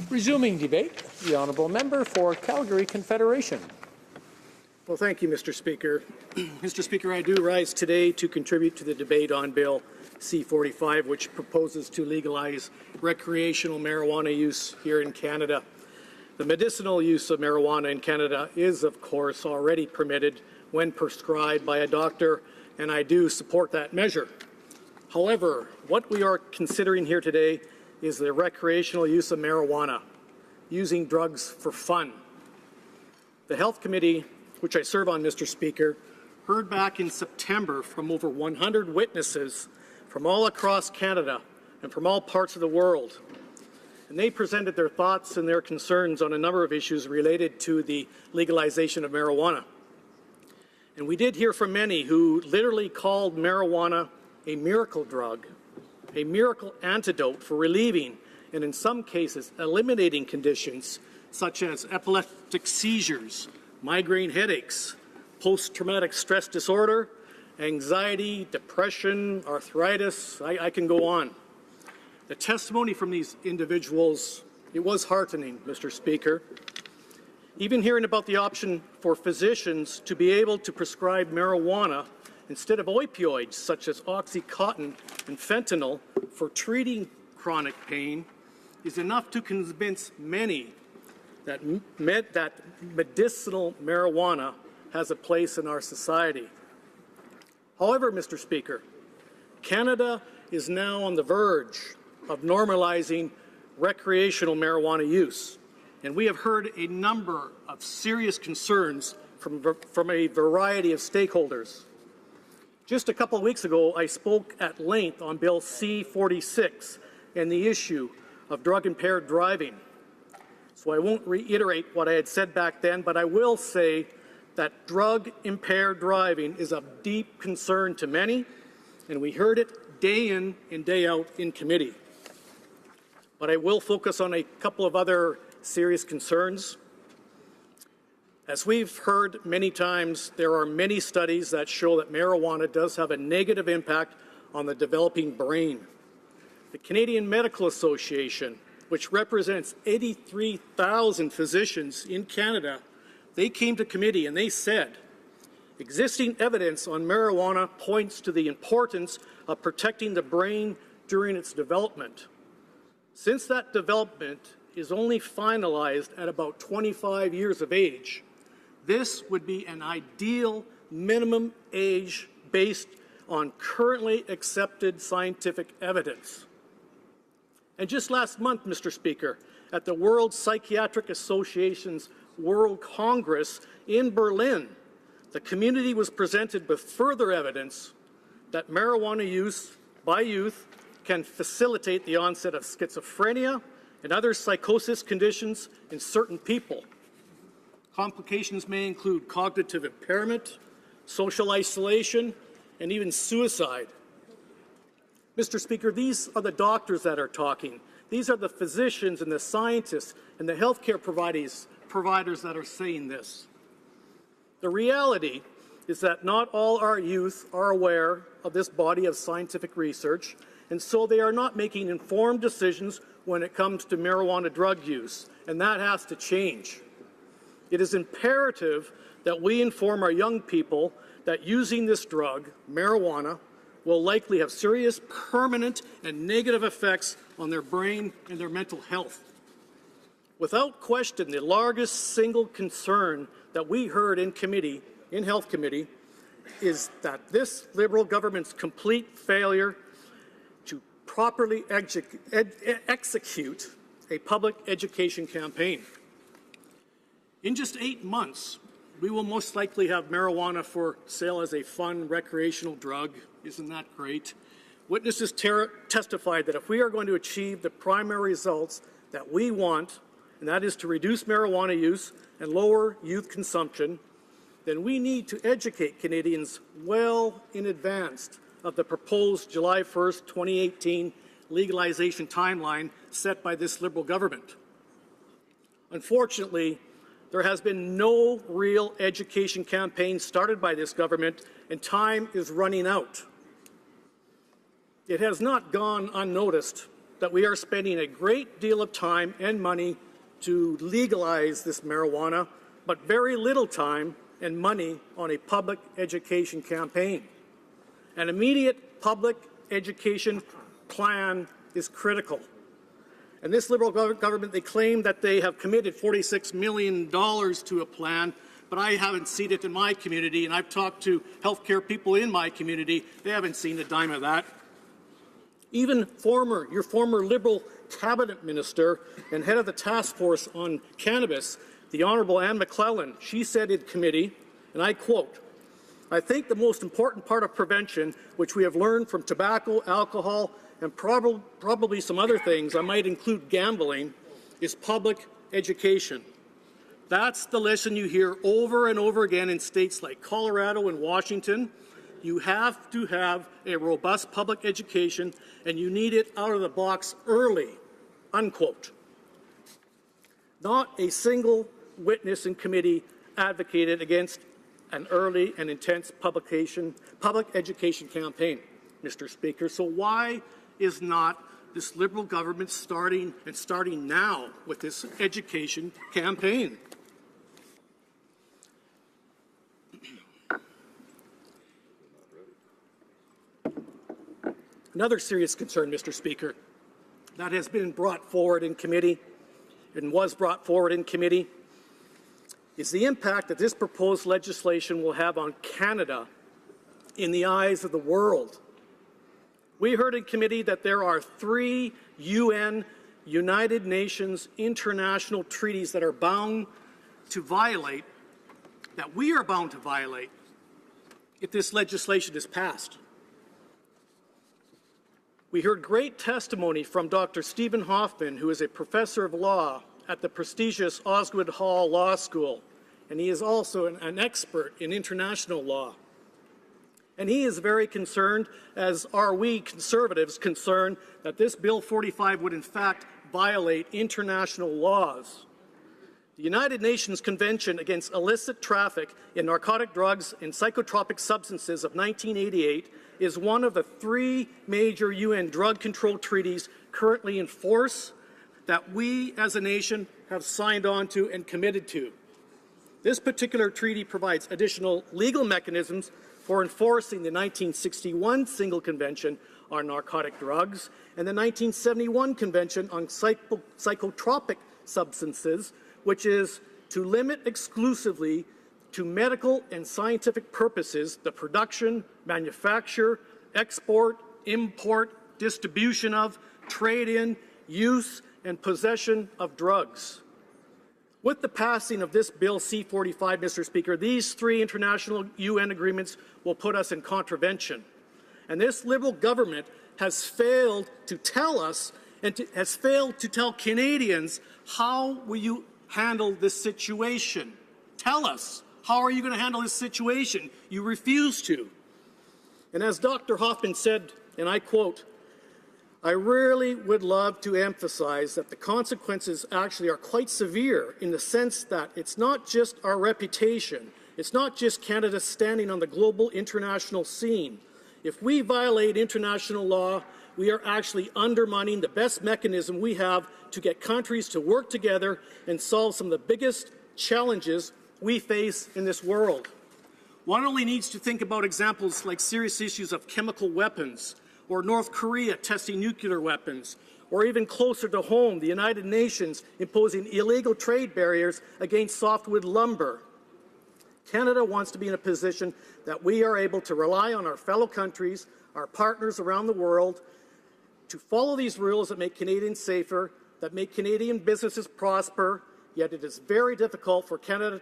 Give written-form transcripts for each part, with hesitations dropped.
Resuming debate, the honourable member for Calgary Confederation. Well, thank you, Mr. Speaker. Mr. Speaker, I do rise today to contribute to the debate on Bill C-45, which proposes to legalize recreational marijuana use here in Canada. The medicinal use of marijuana in Canada is, of course, already permitted when prescribed by a doctor, and I do support that measure. However, what we are considering here today is the recreational use of marijuana, using drugs for fun. The Health Committee, which I serve on, Mr. Speaker, heard back in September from over 100 witnesses from all across Canada and from all parts of the world. And they presented their thoughts and their concerns on a number of issues related to the legalization of marijuana. And we did hear from many who literally called marijuana a miracle drug, a miracle antidote for relieving and in some cases eliminating conditions such as epileptic seizures, migraine headaches, post-traumatic stress disorder, anxiety, depression, arthritis. I can go on. The testimony from these individuals, it was heartening, Mr. Speaker. Even hearing about the option for physicians to be able to prescribe marijuana instead of opioids such as Oxycontin and fentanyl for treating chronic pain is enough to convince many that medicinal marijuana has a place in our society. However, Mr. Speaker, Canada is now on the verge of normalizing recreational marijuana use, and we have heard a number of serious concerns from a variety of stakeholders. Just a couple of weeks ago, I spoke at length on Bill C-46 and the issue of drug-impaired driving. So I won't reiterate what I had said back then, but I will say that drug-impaired driving is of deep concern to many, and we heard it day in and day out in committee. But I will focus on a couple of other serious concerns. As we've heard many times, there are many studies that show that marijuana does have a negative impact on the developing brain. The Canadian Medical Association, which represents 83,000 physicians in Canada, they came to committee and they said, existing evidence on marijuana points to the importance of protecting the brain during its development. Since that development is only finalized at about 25 years of age, this would be an ideal minimum age based on currently accepted scientific evidence. And just last month, Mr. Speaker, at the World Psychiatric Association's World Congress in Berlin, the community was presented with further evidence that marijuana use by youth can facilitate the onset of schizophrenia and other psychosis conditions in certain people. Complications may include cognitive impairment, social isolation, and even suicide. Mr. Speaker, these are the doctors that are talking. These are the physicians and the scientists and the healthcare providers that are saying this. The reality is that not all our youth are aware of this body of scientific research, and so they are not making informed decisions when it comes to marijuana drug use, and that has to change. It is imperative that we inform our young people that using this drug, marijuana, will likely have serious, permanent, and negative effects on their brain and their mental health. Without question, the largest single concern that we heard in committee, in Health Committee, is that this Liberal government's complete failure to properly execute a public education campaign. In just 8 months, we will most likely have marijuana for sale as a fun recreational drug. Isn't that great? Witnesses testified that if we are going to achieve the primary results that we want, and that is to reduce marijuana use and lower youth consumption, then we need to educate Canadians well in advance of the proposed July 1st, 2018 legalization timeline set by this Liberal government. Unfortunately, there has been no real education campaign started by this government, and time is running out. It has not gone unnoticed that we are spending a great deal of time and money to legalize this marijuana, but very little time and money on a public education campaign. An immediate public education plan is critical. And this Liberal government, they claim that they have committed $46 million to a plan, but I haven't seen it in my community, and I've talked to healthcare people in my community. They haven't seen a dime of that. Even your former Liberal cabinet minister and head of the task force on cannabis, the Honourable Anne McClellan, she said in committee, and I quote, "I think the most important part of prevention, which we have learned from tobacco, alcohol, and probably some other things, I might include gambling, is public education." That's the lesson you hear over and over again in states like Colorado and Washington. You have to have a robust public education, and you need it out of the box early, unquote. Not a single witness in committee advocated against an early and intense public education campaign, Mr. Speaker. So why is not this Liberal government starting now with this education campaign? Another serious concern, Mr. Speaker, that has been brought forward in committee and was brought forward in committee is the impact that this proposed legislation will have on Canada in the eyes of the world. We heard in committee that there are 3 UN, United Nations international treaties that are bound to violate, that we are bound to violate if this legislation is passed. We heard great testimony from Dr. Stephen Hoffman, who is a professor of law at the prestigious Osgood Hall Law School, and he is also an expert in international law. And he is very concerned, as are we Conservatives concerned, that this Bill 45 would in fact violate international laws. The United Nations Convention Against Illicit Traffic in Narcotic Drugs and Psychotropic Substances of 1988 is one of the 3 major UN drug control treaties currently in force that we as a nation have signed on to and committed to. This particular treaty provides additional legal mechanisms for enforcing the 1961 Single Convention on Narcotic Drugs and the 1971 Convention on Psychotropic Substances, which is to limit exclusively to medical and scientific purposes the production, manufacture, export, import, distribution of, trade in, use, and possession of drugs. With the passing of this Bill C-45, Mr. Speaker, these 3 international UN agreements will put us in contravention. And this Liberal government has failed to tell us and has failed to tell Canadians, how will you handle this situation? Tell us, how are you going to handle this situation? You refuse to. And as Dr. Hoffman said, and I quote, "I really would love to emphasize that the consequences actually are quite severe in the sense that it's not just our reputation, it's not just Canada standing on the global international scene. If we violate international law, we are actually undermining the best mechanism we have to get countries to work together and solve some of the biggest challenges we face in this world." One only needs to think about examples like serious issues of chemical weapons, or North Korea testing nuclear weapons, or even closer to home, the United Nations imposing illegal trade barriers against softwood lumber. Canada wants to be in a position that we are able to rely on our fellow countries, our partners around the world, to follow these rules that make Canadians safer, that make Canadian businesses prosper, yet it is very difficult for Canada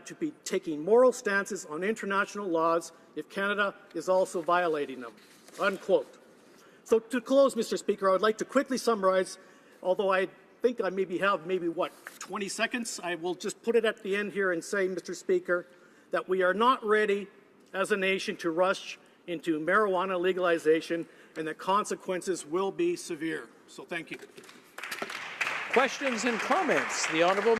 to be taking moral stances on international laws if Canada is also violating them, unquote. So to close, Mr. Speaker, I would like to quickly summarize, although I think I have 20 seconds. I will just put it at the end here and say, Mr. Speaker, that we are not ready as a nation to rush into marijuana legalization, and the consequences will be severe. So thank you. Questions and comments? The Honourable